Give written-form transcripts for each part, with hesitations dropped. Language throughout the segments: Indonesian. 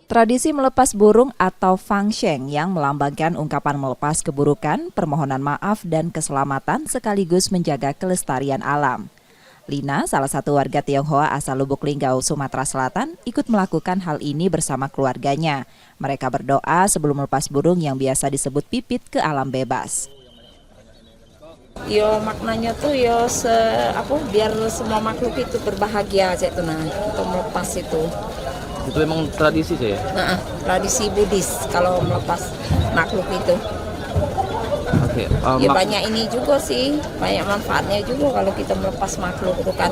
Tradisi melepas burung atau fangsheng yang melambangkan ungkapan melepas keburukan, permohonan maaf, dan keselamatan sekaligus menjaga kelestarian alam. Lina, salah satu warga Tionghoa asal Lubuk Linggau, Sumatera Selatan, ikut melakukan hal ini bersama keluarganya. Mereka berdoa sebelum melepas burung yang biasa disebut pipit ke alam bebas. Yo maknanya tuh biar semua makhluk itu berbahagia aja tuh untuk melepas itu. Itu memang tradisi saya. Tradisi Buddhis kalau melepas makhluk itu. Oke. Banyak ini juga sih, banyak manfaatnya juga kalau kita melepas makhluk itu kan.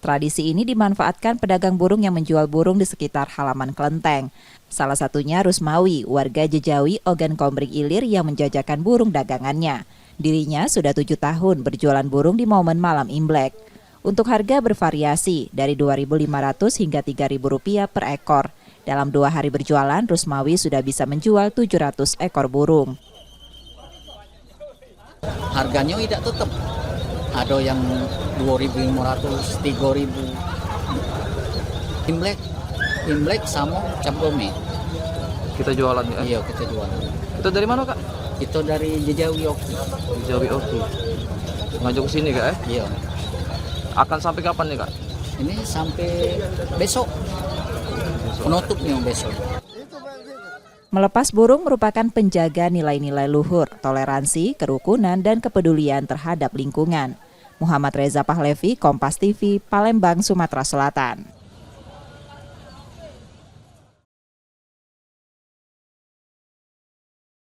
Tradisi ini dimanfaatkan pedagang burung yang menjual burung di sekitar halaman kelenteng. Salah satunya Rusmawi, warga Jejawi, Ogan Kombring Ilir yang menjajakan burung dagangannya. Dirinya sudah 7 tahun berjualan burung di momen malam Imlek. Untuk harga bervariasi dari Rp2.500 hingga Rp3.000 per ekor. Dalam 2 hari berjualan, Rusmawi sudah bisa menjual 700 ekor burung. Harganya tidak tetap. Ada yang 2.500, 3.000. Imlek sama Cap Gome. Kita jualan ya? Iya, kita jualan. Itu dari mana, Kak? Itu dari Jejawi Oki. Jejawi Oki. Ngajak ke sini, Kak? Iya. Akan sampai kapan nih, Kak? Ini sampai besok. Penutupnya besok. Melepas burung merupakan penjaga nilai-nilai luhur, toleransi, kerukunan, dan kepedulian terhadap lingkungan. Muhammad Reza Pahlevi, Kompas TV, Palembang, Sumatera Selatan.